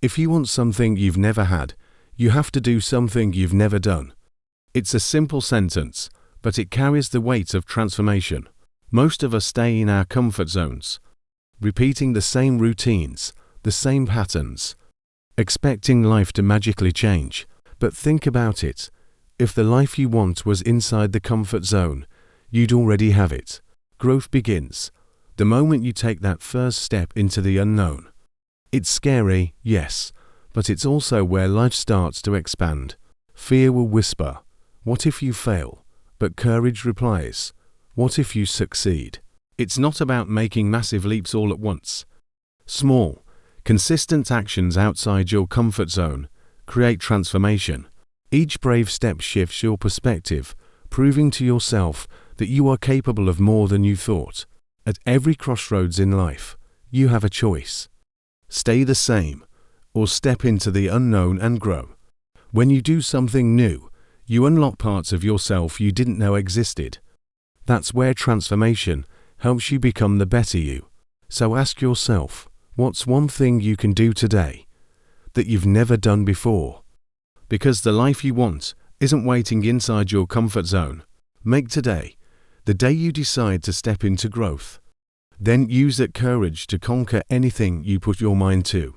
If you want something you've never had, you have to do something you've never done. It's a simple sentence, but it carries the weight of transformation. Most of us stay in our comfort zones, repeating the same routines, the same patterns, expecting life to magically change. But think about it. If the life you want was inside the comfort zone, you'd already have it. Growth begins the moment you take that first step into the unknown. It's scary, yes, but it's also where life starts to expand. Fear will whisper, "What if you fail?" But courage replies, "What if you succeed?" It's not about making massive leaps all at once. Small, consistent actions outside your comfort zone create transformation. Each brave step shifts your perspective, proving to yourself that you are capable of more than you thought. At every crossroads in life, you have a choice. Stay the same, or step into the unknown and grow. When you do something new, you unlock parts of yourself you didn't know existed. That's where transformation helps you become the better you. So ask yourself, what's one thing you can do today that you've never done before? Because the life you want isn't waiting inside your comfort zone. Make today the day you decide to step into growth. Then use that courage to conquer anything you put your mind to.